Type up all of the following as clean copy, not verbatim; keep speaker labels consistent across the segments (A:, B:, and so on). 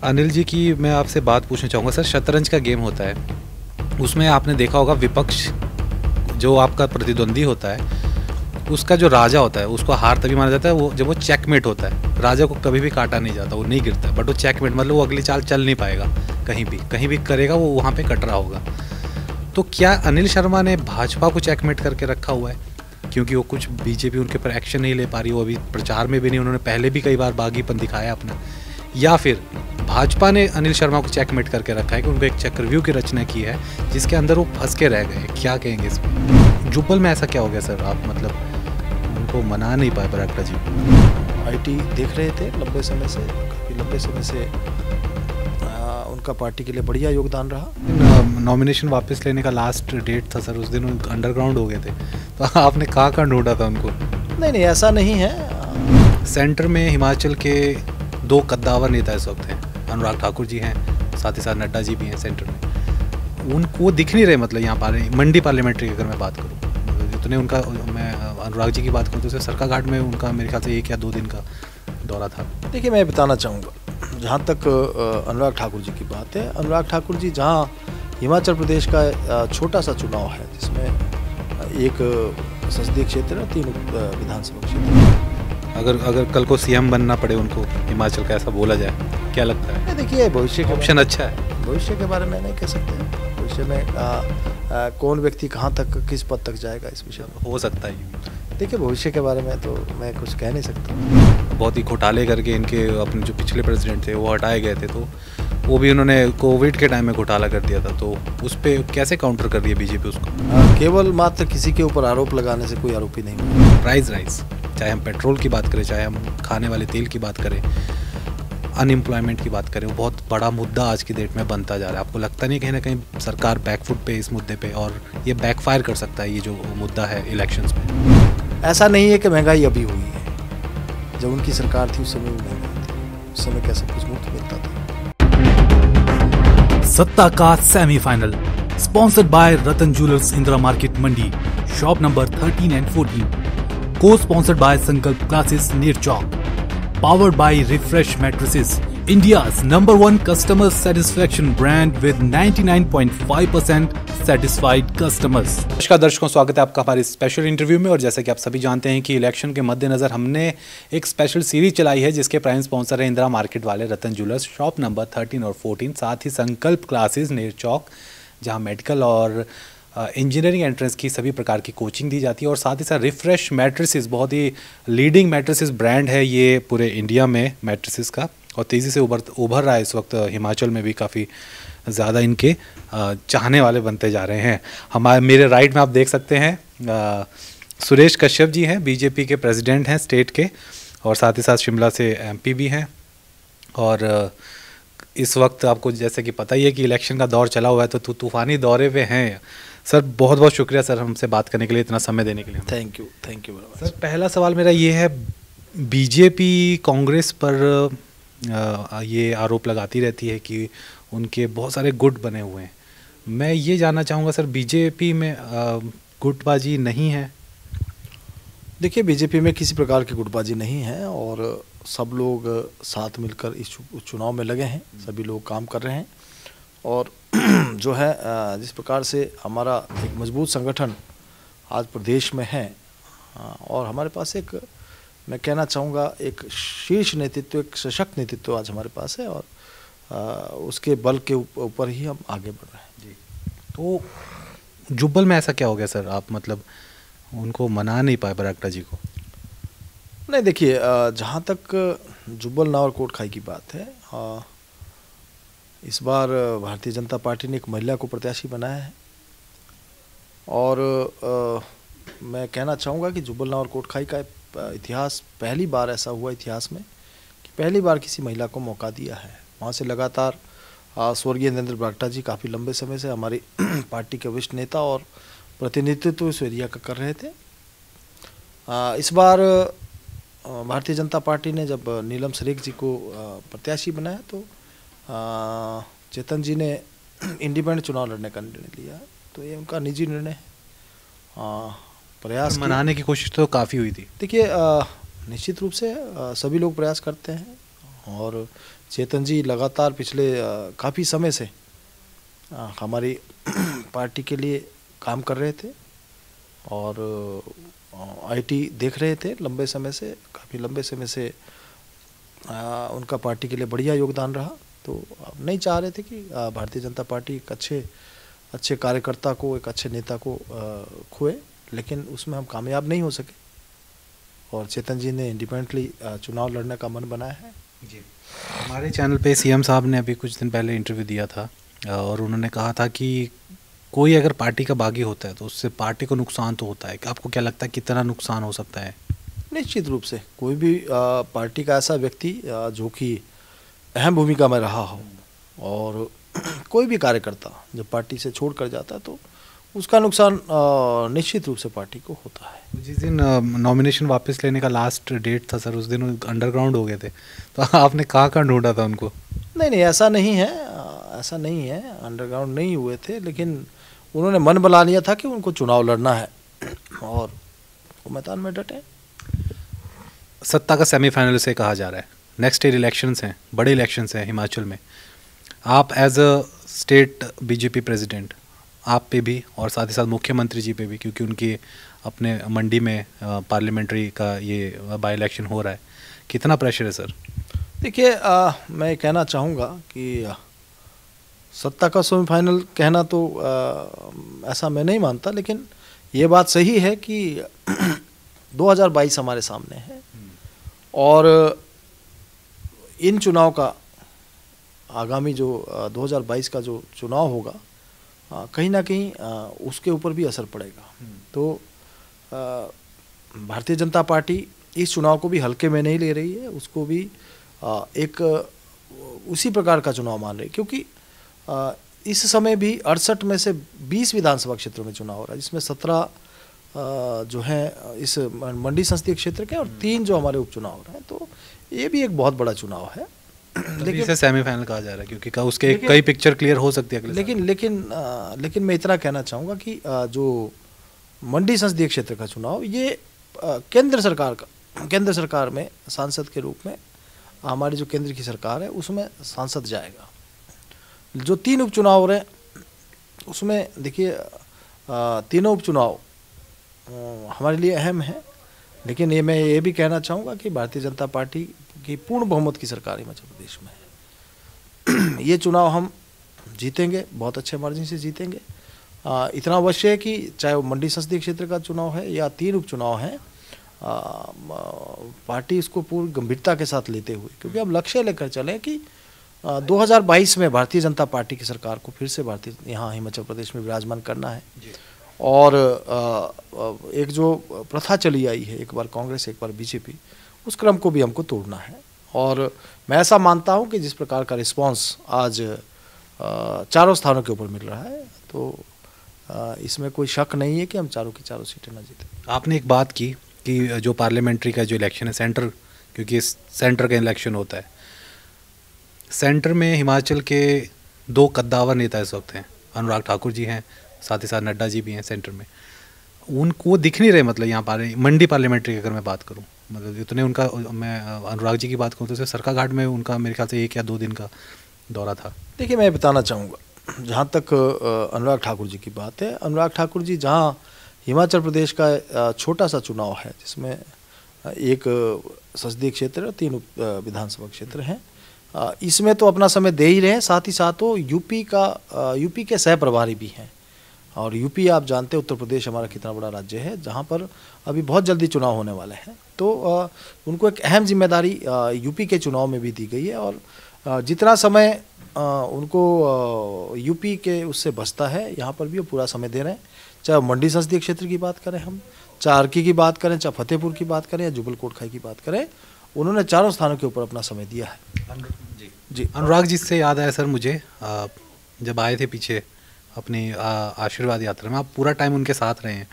A: अनिल जी की मैं आपसे बात पूछना चाहूँगा सर। शतरंज का गेम होता है, उसमें आपने देखा होगा विपक्ष जो आपका प्रतिद्वंदी होता है उसका जो राजा होता है उसको हार तभी माना जाता है वो जब वो चेकमेट होता है। राजा को कभी भी काटा नहीं जाता, वो नहीं गिरता, बट वो चेकमेट मतलब वो अगली चाल चल नहीं पाएगा, कहीं भी करेगा वो वहाँ पे कट रहा होगा। तो क्या अनिल शर्मा ने भाजपा को चेकमेट करके रखा हुआ है? क्योंकि वो कुछ बीजेपी उनके पर एक्शन नहीं ले पा रही, वो अभी प्रचार में भी नहीं, उन्होंने पहले भी कई बार बागीपन दिखाया अपना। या फिर भाजपा ने अनिल शर्मा को चेकमेट करके रखा है कि उनको एक चक्रव्यूह की रचना की है जिसके अंदर वो फंस के रह गए। क्या कहेंगे इसमें? जुब्बल में ऐसा क्या हो गया सर? आप मतलब उनको मना नहीं पाए बरागटा जी?
B: आईटी देख रहे थे लंबे समय से, काफ़ी लंबे समय से उनका पार्टी के लिए बढ़िया योगदान रहा।
A: नॉमिनेशन वापस लेने का लास्ट डेट था सर, उस दिन अंडरग्राउंड हो गए थे, तो आपने कहाँ ढूंढा था उनको?
B: नहीं, ऐसा नहीं है।
A: सेंटर में हिमाचल के दो कद्दावर नेता इस वक्त हैं, अनुराग ठाकुर जी हैं, साथ ही साथ नड्डा जी भी हैं सेंटर में। उनको दिख नहीं रहे, मतलब यहाँ मंडी पार्लियामेंट्री की अगर मैं बात करूँ जितने उनका, मैं अनुराग जी की बात करूँ तो सरकाघाट में उनका मेरे ख्याल से 1 या 2 दिन का दौरा था।
B: देखिए, मैं बताना चाहूँगा, जहाँ तक अनुराग ठाकुर जी की बात है, अनुराग ठाकुर जी जहाँ हिमाचल प्रदेश का छोटा सा चुनाव है जिसमें एक संसदीय क्षेत्र है, 3 विधानसभा क्षेत्र,
A: अगर कल को सीएम बनना पड़े उनको हिमाचल का, ऐसा बोला जाए, क्या लगता है?
B: देखिए, भविष्य का
A: ऑप्शन अच्छा है।
B: भविष्य के बारे में नहीं कह सकते। भविष्य में कौन व्यक्ति कहाँ तक किस पद तक जाएगा इस विषय में
A: हो सकता है।
B: देखिए, भविष्य के बारे में तो मैं कुछ कह नहीं सकता।
A: बहुत ही घोटाले करके इनके अपने जो पिछले प्रेसिडेंट थे वो हटाए गए थे, तो वो भी उन्होंने कोविड के टाइम में घोटाला कर दिया था, तो उस पर कैसे काउंटर कर दिया बीजेपी उसको?
B: केवल मात्र किसी के ऊपर आरोप लगाने से कोई आरोपी नहीं बना।
A: प्राइस राइज, चाहे हम पेट्रोल की बात करें, चाहे हम खाने वाले तेल की बात करें, अनएम्प्लॉयमेंट की बात करें, वो बहुत बड़ा मुद्दा आज की डेट में बनता जा रहा है। आपको लगता नहीं कहीं ना कहीं सरकार बैकफुट पे इस मुद्दे पे, और ये बैकफायर कर सकता है ये जो मुद्दा है इलेक्शंस में?
B: ऐसा नहीं है कि महंगाई अभी हुई है, जब उनकी सरकार थी उस समय भी महंगाई थी, उस समय क्या सब कुछ मुफ्त मिलता था?
C: सत्ता का semifinal sponsored by Ratan jewellers, Indira market Mandi, shop number 13 and 14, को स्पॉन्सर्ड बाय संकल्प classes near Chowk, powered by Refresh Mattresses, India's #1 customer satisfaction brand with 99.5% satisfied customers।
A: नमस्कार दर्शकों, स्वागत है आपका हमारे स्पेशल इंटरव्यू में। और जैसा कि आप सभी जानते हैं कि इलेक्शन के मद्देनज़र हमने एक स्पेशल सीरीज चलाई है जिसके प्राइम स्पॉन्सर है इंदिरा मार्केट वाले रतन ज्वेलर्स, शॉप नंबर 13 और 14, साथ ही संकल्प क्लासेस नियर चौक, जहाँ मेडिकल और इंजीनियरिंग एंट्रेंस की सभी प्रकार की कोचिंग दी जाती है, और साथ ही साथ रिफ्रेश मैट्रेसेस, बहुत ही लीडिंग मैट्रेसेस ब्रांड है ये पूरे इंडिया में मैट्रेसेस का, और तेज़ी से उभर रहा है इस वक्त। हिमाचल में भी काफ़ी ज़्यादा इनके चाहने वाले बनते जा रहे हैं। मेरे राइट में आप देख सकते हैं सुरेश कश्यप जी हैं, बीजेपी के प्रेसिडेंट हैं स्टेट के, और साथ ही साथ शिमला से एमपी भी हैं। और इस वक्त आपको जैसे कि पता ही है कि इलेक्शन का दौर चला हुआ है, तो तूफ़ानी दौरे पे हैं सर। बहुत बहुत शुक्रिया सर हमसे बात करने के लिए, इतना समय देने के लिए।
B: Thank you
A: sir. पहला सवाल मेरा ये है, बीजेपी कांग्रेस पर ये आरोप लगाती रहती है कि उनके बहुत सारे गुट बने हुए हैं। मैं ये जानना चाहूँगा सर, बीजेपी में गुटबाजी नहीं है?
B: देखिए, बीजेपी में किसी प्रकार की गुटबाजी नहीं है, और सब लोग साथ मिलकर इस चुनाव में लगे हैं, सभी लोग काम कर रहे हैं। और जो है जिस प्रकार से हमारा एक मजबूत संगठन आज प्रदेश में है, और हमारे पास एक, मैं कहना चाहूँगा, एक शीर्ष नेतृत्व, एक सशक्त नेतृत्व आज हमारे पास है, और उसके बल के ऊपर ही हम आगे बढ़ रहे हैं।
A: जी। तो जुब्बल में ऐसा क्या हो गया सर? आप मतलब उनको मना नहीं पाए बरागटा जी को?
B: नहीं, देखिए, जहाँ तक जुब्बल नावरकोट खाई की बात है, इस बार भारतीय जनता पार्टी ने एक महिला को प्रत्याशी बनाया है, और मैं कहना चाहूँगा कि जुब्बल नावरकोट खाई का इतिहास, पहली बार ऐसा हुआ इतिहास में कि पहली बार किसी महिला को मौका दिया है। वहाँ से लगातार स्वर्गीय नरेंद्र बरागटा जी काफ़ी लंबे समय से हमारी पार्टी के वरिष्ठ नेता और प्रतिनिधित्व इस एरिया का कर रहे थे। इस बार भारतीय जनता पार्टी ने जब नीलम सरेख जी को प्रत्याशी बनाया, तो चेतन जी ने इंडिपेंडेंट चुनाव लड़ने का निर्णय लिया, तो ये उनका निजी निर्णय है। प्रयास
A: मनाने की कोशिश तो काफ़ी हुई थी।
B: देखिए, निश्चित रूप से सभी लोग प्रयास करते हैं, और चेतन जी लगातार पिछले काफ़ी समय से हमारी पार्टी के लिए काम कर रहे थे और आईटी देख रहे थे लंबे समय से, काफ़ी लंबे समय से उनका पार्टी के लिए बढ़िया योगदान रहा। तो अब नहीं चाह रहे थे कि भारतीय जनता पार्टी एक अच्छे कार्यकर्ता को, एक अच्छे नेता को खोए, लेकिन उसमें हम कामयाब नहीं हो सके और चेतन जी ने इंडिपेंडेंटली चुनाव लड़ने का मन बनाया है।
A: जी, हमारे चैनल पे सीएम साहब ने अभी कुछ दिन पहले इंटरव्यू दिया था और उन्होंने कहा था कि कोई अगर पार्टी का बागी होता है तो उससे पार्टी को नुकसान तो होता है। आपको क्या लगता है कितना नुकसान हो सकता है?
B: निश्चित रूप से कोई भी पार्टी का ऐसा व्यक्ति जो कि अहम भूमिका में रहा हो और कोई भी कार्यकर्ता जब पार्टी से छोड़ कर जाता है तो उसका नुकसान निश्चित रूप से पार्टी को होता है।
A: जिस दिन नॉमिनेशन वापस लेने का लास्ट डेट था सर, उस दिन अंडरग्राउंड हो गए थे, तो आपने कहाँ ढूंढा था उनको?
B: नहीं, ऐसा नहीं है, अंडरग्राउंड नहीं हुए थे, लेकिन उन्होंने मन बना लिया था कि उनको चुनाव लड़ना है और वो मैदान में डटे।
A: सत्ता का सेमीफाइनल से कहा जा रहा है, नेक्स्ट ईयर इलेक्शंस हैं, बड़े इलेक्शंस हैं हिमाचल में। आप as a state BJP president, आप पे भी और साथ ही साथ मुख्यमंत्री जी पे भी, क्योंकि उनकी अपने मंडी में पार्लियामेंट्री का ये बाई इलेक्शन हो रहा है, कितना प्रेशर है सर?
B: देखिए, मैं कहना चाहूँगा कि सत्ता का सेमीफाइनल कहना तो ऐसा मैं नहीं मानता, लेकिन ये बात सही है कि 2022 हमारे सामने है और इन चुनाव का आगामी जो 2022 का जो चुनाव होगा कहीं ना कहीं उसके ऊपर भी असर पड़ेगा। तो भारतीय जनता पार्टी इस चुनाव को भी हल्के में नहीं ले रही है, उसको भी एक उसी प्रकार का चुनाव मान रही है, क्योंकि इस समय भी 68 में से 20 विधानसभा क्षेत्रों में चुनाव हो रहा है, जिसमें 17 जो हैं इस मंडी संसदीय क्षेत्र के और 3 जो हमारे उपचुनाव हो रहे हैं। तो ये भी एक बहुत बड़ा चुनाव है,
A: लेकिन इसे सेमीफाइनल कहा जा रहा है क्योंकि उसके कई पिक्चर क्लियर हो सकती है।
B: लेकिन मैं इतना कहना चाहूँगा कि जो मंडी संसदीय क्षेत्र का चुनाव ये केंद्र सरकार में सांसद के रूप में हमारी जो केंद्र की सरकार है उसमें सांसद जाएगा। जो 3 उपचुनाव हो रहे हैं उसमें देखिए तीनों उपचुनाव हमारे लिए अहम है, लेकिन मैं ये भी कहना चाहूँगा कि भारतीय जनता पार्टी की पूर्ण बहुमत की सरकार हिमाचल प्रदेश में है। ये चुनाव हम जीतेंगे, बहुत अच्छे मार्जिन से जीतेंगे। इतना अवश्य है कि चाहे वो मंडी संसदीय क्षेत्र का चुनाव है या 3 उपचुनाव हैं, पार्टी इसको पूरी गंभीरता के साथ लेते हुए, क्योंकि अब लक्ष्य लेकर चलें कि 2022 में भारतीय जनता पार्टी की सरकार को फिर से यहाँ हिमाचल प्रदेश में विराजमान करना है। और एक जो प्रथा चली आई है, एक बार कांग्रेस एक बार बीजेपी, उस क्रम को भी हमको तोड़ना है। और मैं ऐसा मानता हूँ कि जिस प्रकार का रिस्पांस आज चारों स्थानों के ऊपर मिल रहा है, तो इसमें कोई शक नहीं है कि हम चारों की चारों सीटें ना जीतें।
A: आपने एक बात की कि जो पार्लियामेंट्री का जो इलेक्शन है सेंटर, क्योंकि सेंटर का इलेक्शन होता है, सेंटर में हिमाचल के 2 कद्दावर नेता इस वक्त हैं, अनुराग ठाकुर जी हैं, साथ ही साथ नड्डा जी भी हैं सेंटर में। उनको दिख नहीं रहे, मतलब यहाँ पर मंडी पार्लियामेंट्री की अगर मैं बात करूँ, मतलब इतने उनका, मैं अनुराग जी की बात करूँ तो सरकाघाट में उनका मेरे ख्याल से 1 या 2 दिन का दौरा था।
B: देखिए, मैं बताना चाहूँगा, जहाँ तक अनुराग ठाकुर जी की बात है, अनुराग ठाकुर जी जहाँ हिमाचल प्रदेश का छोटा सा चुनाव है जिसमें एक संसदीय क्षेत्र और 3 विधानसभा क्षेत्र हैं, इसमें तो अपना समय दे ही रहे हैं। साथ ही साथ वो यूपी के सह प्रभारी भी हैं। और यूपी आप जानते हैं उत्तर प्रदेश हमारा कितना बड़ा राज्य है, जहाँ पर अभी बहुत जल्दी चुनाव होने वाले हैं। तो उनको एक अहम जिम्मेदारी यूपी के चुनाव में भी दी गई है और जितना समय उनको यूपी के उससे बचता है, यहाँ पर भी वो पूरा समय दे रहे हैं। चाहे मंडी संसदीय क्षेत्र की बात करें हम, चाहे अर्की की बात करें, चाहे फतेहपुर की बात करें या जुब्बल कोटखाई की बात करें, उन्होंने चारों स्थानों के ऊपर अपना समय दिया है।
A: जी, अनुराग जी से याद आया सर मुझे, जब आए थे पीछे अपनी आशीर्वाद यात्रा में, आप पूरा टाइम उनके साथ रहे हैं,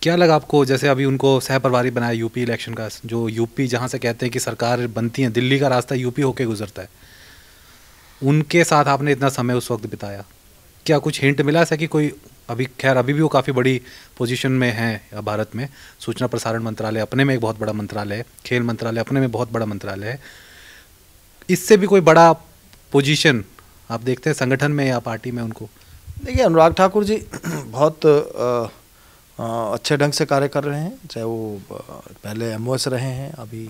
A: क्या लगा आपको? जैसे अभी उनको सह प्रभारी बनाया यूपी इलेक्शन का, जो यूपी जहाँ से कहते हैं कि सरकार बनती है, दिल्ली का रास्ता यूपी होके गुजरता है, उनके साथ आपने इतना समय उस वक्त बिताया, क्या कुछ हिंट मिला ऐसा कि कोई, अभी खैर अभी भी वो काफ़ी बड़ी पोजीशन में हैं भारत में, सूचना प्रसारण मंत्रालय अपने में एक बहुत बड़ा मंत्रालय है, खेल मंत्रालय अपने में बहुत बड़ा मंत्रालय है, इससे भी कोई बड़ा पोजीशन आप देखते हैं संगठन में या पार्टी में उनको?
B: देखिए, अनुराग ठाकुर जी बहुत अच्छे ढंग से कार्य कर रहे हैं, चाहे वो पहले एमओएस रहे हैं, अभी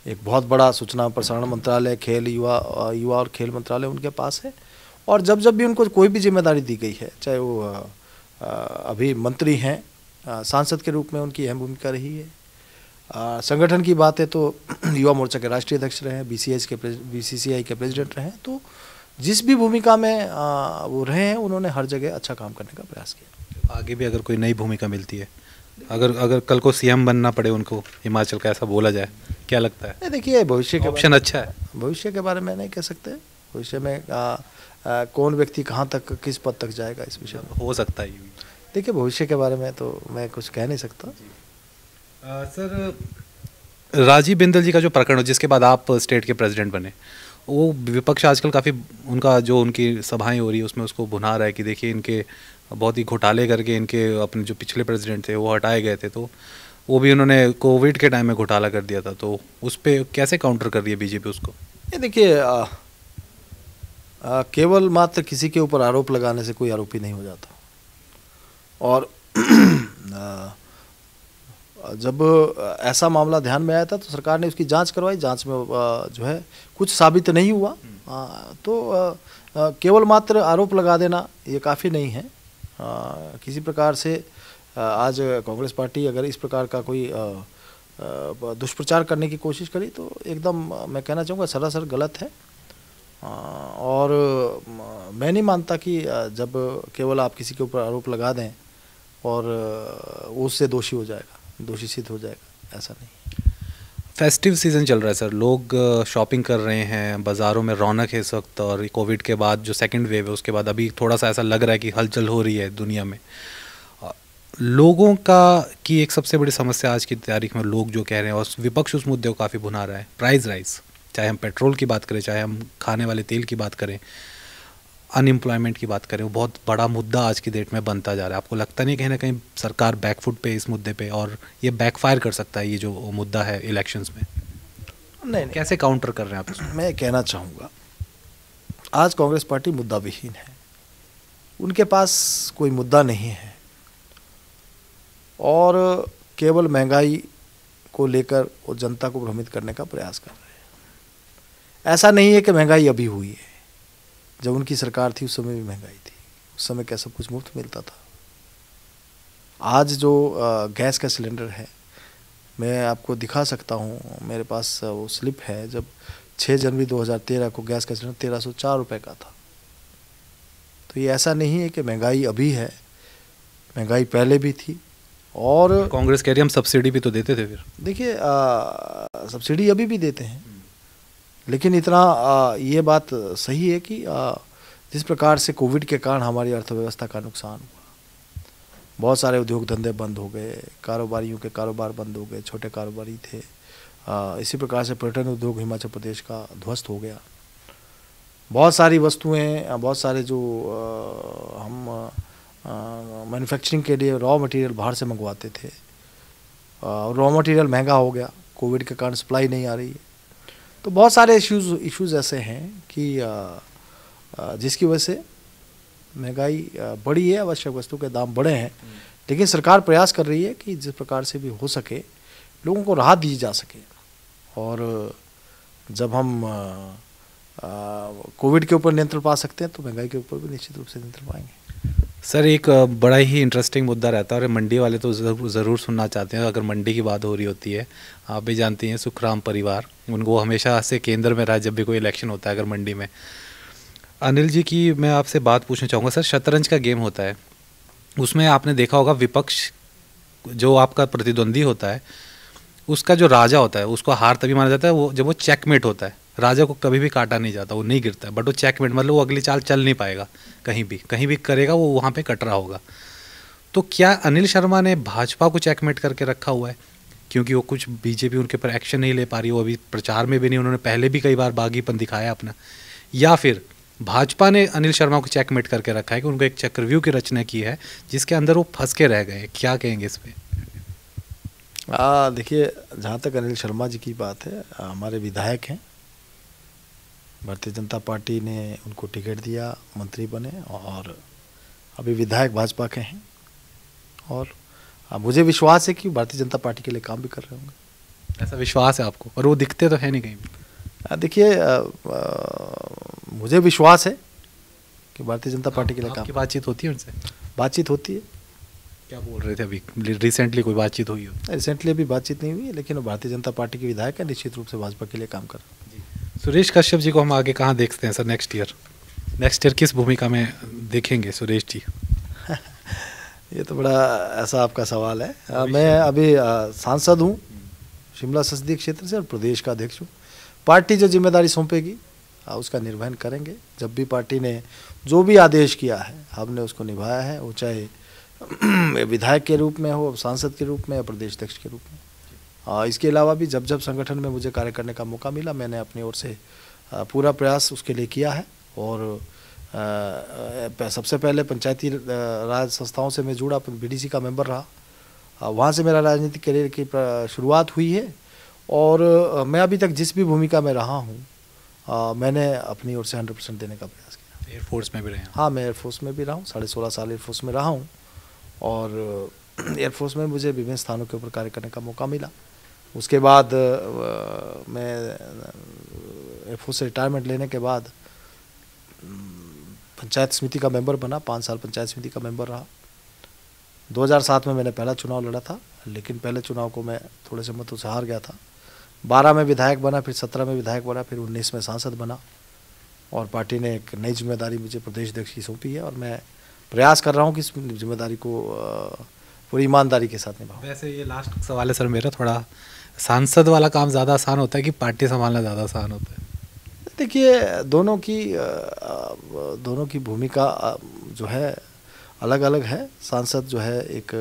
B: एक बहुत बड़ा सूचना प्रसारण मंत्रालय, खेल युवा और खेल मंत्रालय उनके पास है। और जब जब भी उनको कोई भी जिम्मेदारी दी गई है, चाहे वो अभी मंत्री हैं, सांसद के रूप में उनकी अहम भूमिका रही है। संगठन की बात है तो युवा मोर्चा के राष्ट्रीय अध्यक्ष रहे हैं, बीसीसीआई के प्रेसिडेंट रहे हैं। तो जिस भी भूमिका में वो रहे हैं, उन्होंने हर जगह अच्छा काम करने का प्रयास किया।
A: आगे भी अगर कोई नई भूमिका मिलती है, अगर कल को सीएम बनना पड़े उनको हिमाचल का, ऐसा बोला जाए, क्या लगता है?
B: देखिए, भविष्य के
A: ऑप्शन अच्छा है,
B: भविष्य के बारे में नहीं कह सकते। भविष्य में कौन व्यक्ति कहाँ तक, किस पद तक जाएगा, इस विषय में
A: हो सकता है।
B: देखिए, भविष्य के बारे में तो मैं कुछ कह नहीं सकता।
A: सर, राजीव बिंदल जी का जो प्रकरण, जिसके बाद आप स्टेट के प्रेसिडेंट बने, वो विपक्ष आजकल काफ़ी उनका जो उनकी सभाएं हो रही है उसमें उसको भुना रहा है कि देखिए इनके बहुत ही घोटाले करके इनके अपने जो पिछले प्रेसिडेंट थे वो हटाए गए थे, तो वो भी उन्होंने कोविड के टाइम में घोटाला कर दिया था। तो उस पर कैसे काउंटर कर रही है बीजेपी उसको?
B: ये देखिए, केवल मात्र किसी के ऊपर आरोप लगाने से कोई आरोपी नहीं हो जाता। और जब ऐसा मामला ध्यान में आया था तो सरकार ने उसकी जांच करवाई। जांच में जो है कुछ साबित नहीं हुआ, तो केवल मात्र आरोप लगा देना ये काफ़ी नहीं है। किसी प्रकार से आज कांग्रेस पार्टी अगर इस प्रकार का कोई दुष्प्रचार करने की कोशिश करी तो एकदम मैं कहना चाहूँगा सरासर गलत है। और मैं नहीं मानता कि जब केवल आप किसी के ऊपर आरोप लगा दें और उससे दोषी हो जाएगा, दोषी सिद्ध हो जाएगा, ऐसा नहीं।
A: फेस्टिव सीज़न चल रहा है सर, लोग शॉपिंग कर रहे हैं, बाज़ारों में रौनक है इस वक्त, और कोविड के बाद जो सेकंड वेव है उसके बाद अभी थोड़ा सा ऐसा लग रहा है कि हलचल हो रही है दुनिया में। लोगों का की एक सबसे बड़ी समस्या आज की तारीख में लोग जो कह रहे हैं, और विपक्ष उस मुद्दे को काफ़ी भुना रहा है, प्राइस राइज। चाहे हम पेट्रोल की बात करें, चाहे हम खाने वाले तेल की बात करें, अनएम्प्लॉयमेंट की बात करें, वो बहुत बड़ा मुद्दा आज की डेट में बनता जा रहा है। आपको लगता नहीं कहीं ना कहीं सरकार बैकफुट पे इस मुद्दे पे, और ये बैकफायर कर सकता है ये जो मुद्दा है इलेक्शंस में?
B: नहीं,
A: कैसे काउंटर कर रहे हैं आप इसमें?
B: मैं कहना चाहूँगा, आज कांग्रेस पार्टी मुद्दा विहीन है, उनके पास कोई मुद्दा नहीं है, और केवल महंगाई को लेकर वो जनता को भ्रमित करने का प्रयास कर रहे हैं। ऐसा नहीं है कि महंगाई अभी हुई है, जब उनकी सरकार थी उस समय भी महंगाई थी, उस समय क्या सब कुछ मुफ्त मिलता था? आज जो गैस का सिलेंडर है, मैं आपको दिखा सकता हूँ, मेरे पास वो स्लिप है, जब 6 जनवरी 2013 को गैस का सिलेंडर 1304 रुपये का था। तो ये ऐसा नहीं है कि महंगाई अभी है, महंगाई पहले भी थी। और
A: कांग्रेस कह रही हम सब्सिडी भी तो देते थे। फिर
B: देखिए, सब्सिडी अभी भी देते हैं, लेकिन इतना ये बात सही है कि जिस प्रकार से कोविड के कारण हमारी अर्थव्यवस्था का नुकसान हुआ, बहुत सारे उद्योग धंधे बंद हो गए, कारोबारियों के कारोबार बंद हो गए, छोटे कारोबारी थे। इसी प्रकार से पर्यटन उद्योग हिमाचल प्रदेश का ध्वस्त हो गया। बहुत सारी वस्तुएं, बहुत सारे जो हम मैन्युफैक्चरिंग के लिए रॉ मटेरियल बाहर से मंगवाते थे, रॉ मटेरियल महंगा हो गया, कोविड के कारण सप्लाई नहीं आ रही है। तो बहुत सारे इश्यूज़ ऐसे हैं कि जिसकी वजह से महंगाई बढ़ी है, आवश्यक वस्तु के दाम बढ़े हैं। लेकिन सरकार प्रयास कर रही है कि जिस प्रकार से भी हो सके लोगों को राहत दी जा सके। और जब हम कोविड के ऊपर नियंत्रण पा सकते हैं तो महंगाई के ऊपर भी निश्चित रूप से नियंत्रण पाएंगे।
A: सर, एक बड़ा ही इंटरेस्टिंग मुद्दा रहता है, और मंडी वाले तो ज़रूर सुनना चाहते हैं। अगर मंडी की बात हो रही होती है, आप भी जानती हैं सुखराम परिवार, उनको हमेशा से केंद्र में रहा जब भी कोई इलेक्शन होता है अगर मंडी में। अनिल जी की मैं आपसे बात पूछना चाहूँगा। सर, शतरंज का गेम होता है, उसमें आपने देखा होगा विपक्ष जो आपका प्रतिद्वंदी होता है उसका जो राजा होता है उसको हार तभी माना जाता है वो जब वो चेकमेट होता है। राजा को कभी भी काटा नहीं जाता, वो नहीं गिरता है, बट वो चेकमेट मतलब वो अगली चाल चल नहीं पाएगा, कहीं भी करेगा वो वहाँ पे कट रहा होगा। तो क्या अनिल शर्मा ने भाजपा को चेकमेट करके रखा हुआ है? क्योंकि वो कुछ बीजेपी उनके ऊपर एक्शन नहीं ले पा रही, वो अभी प्रचार में भी नहीं, उन्होंने पहले भी कई बार बागीपन दिखाया अपना। या फिर भाजपा ने अनिल शर्मा को चेकमेट करके रखा है कि उनको एक चक्रव्यूह की रचना की है जिसके अंदर वो फंस के रह गए? क्या कहेंगे इस पर?
B: देखिए, जहाँ तक अनिल शर्मा जी की बात है, हमारे विधायक हैं भारतीय जनता पार्टी ने उनको टिकट दिया, मंत्री बने और अभी विधायक भाजपा के हैं। और मुझे विश्वास है कि भारतीय जनता पार्टी के लिए काम भी कर रहे होंगे।
A: ऐसा विश्वास है आपको? और वो दिखते तो है नहीं कहीं भी।
B: देखिए, मुझे विश्वास है कि भारतीय जनता पार्टी के लिए काम।
A: आपकी बातचीत होती है उनसे?
B: बातचीत होती है।
A: क्या बोल रहे थे अभी? रिसेंटली कोई बातचीत हुई हो?
B: रिसेंटली अभी बातचीत नहीं हुई है, लेकिन भारतीय जनता पार्टी के विधायक है, निश्चित रूप से भाजपा के लिए काम कर रहे हैं।
A: सुरेश कश्यप जी को हम आगे कहाँ देखते हैं सर नेक्स्ट ईयर किस भूमिका में देखेंगे सुरेश जी?
B: ये तो बड़ा ऐसा आपका सवाल है। मैं अभी सांसद हूँ शिमला संसदीय क्षेत्र से और प्रदेश का अध्यक्ष हूँ। पार्टी जो जिम्मेदारी सौंपेगी उसका निर्वहन करेंगे। जब भी पार्टी ने जो भी आदेश किया है हमने उसको निभाया है, वो चाहे विधायक के रूप में हो, सांसद के रूप में या प्रदेश अध्यक्ष के रूप में। इसके अलावा भी जब जब संगठन में मुझे कार्य करने का मौका मिला, मैंने अपनी ओर से पूरा प्रयास उसके लिए किया है। और सबसे पहले पंचायती राज संस्थाओं से मैं जुड़ा, बीडीसी का मेंबर रहा, वहाँ से मेरा राजनीतिक करियर की शुरुआत हुई है। और मैं अभी तक जिस भी भूमिका में रहा हूँ मैंने अपनी ओर से 100% देने का प्रयास किया।
A: एयरफोर्स में भी रहे हैं? हाँ,
B: मैं एयरफोर्स में भी रहा हूँ, 16.5 साल एयरफोर्स में रहा हूँ। और एयरफोर्स में मुझे विभिन्न स्थानों के ऊपर कार्य करने का मौका मिला। उसके बाद मैं एयरफोर्स से रिटायरमेंट लेने के बाद पंचायत समिति का मेंबर बना, 5 साल पंचायत समिति का मेंबर रहा। 2007 में मैंने पहला चुनाव लड़ा था, लेकिन पहले चुनाव को मैं थोड़े से मतों से हार गया था। 12 में विधायक बना, फिर 17 में विधायक बना, फिर 19 में सांसद बना। और पार्टी ने एक नई जिम्मेदारी मुझे प्रदेश अध्यक्ष की सौंपी है और मैं प्रयास कर रहा हूँ कि इस जिम्मेदारी को पूरी ईमानदारी के साथ निभाऊं।
A: वैसे ये लास्ट सवाल है सर मेरा, थोड़ा सांसद वाला काम ज़्यादा आसान होता है कि पार्टी संभालना ज़्यादा आसान होता है?
B: देखिए, दोनों की भूमिका जो है अलग अलग है। सांसद जो है एक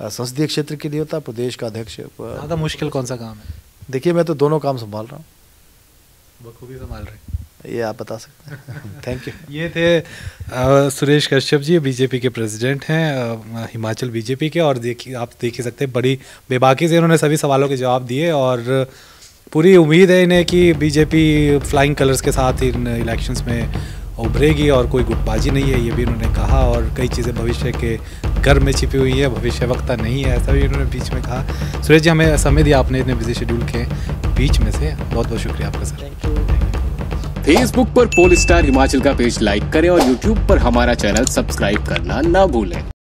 B: संसदीय क्षेत्र के लिए होता है, प्रदेश का अध्यक्ष।
A: ज़्यादा मुश्किल कौन सा काम है?
B: देखिए, मैं तो दोनों काम संभाल रहा हूँ।
A: बखूबी संभाल रहे हैं,
B: ये आप बता सकते हैं। Thank you.
A: ये थे सुरेश कश्यप जी, बीजेपी के प्रेसिडेंट हैं हिमाचल बीजेपी के। और देखिए, आप देख ही सकते हैं बड़ी बेबाकी से इन्होंने सभी सवालों के जवाब दिए और पूरी उम्मीद है इन्हें कि बीजेपी फ्लाइंग कलर्स के साथ इन इलेक्शंस में उभरेगी और कोई गुटबाजी नहीं है, ये भी इन्होंने कहा। और कई चीज़ें भविष्य के गर्भ में छिपी हुई है, भविष्य वक्ता नहीं है, ऐसा भी इन्होंने बीच में कहा। सुरेश जी, हमें समय दिया आपने इतने बिजी शेड्यूल के बीच में से, बहुत बहुत शुक्रिया आपका सर।
B: Thank you.
D: फेसबुक पर पोल स्टार हिमाचल का पेज लाइक करें और यूट्यूब पर हमारा चैनल सब्सक्राइब करना ना भूलें।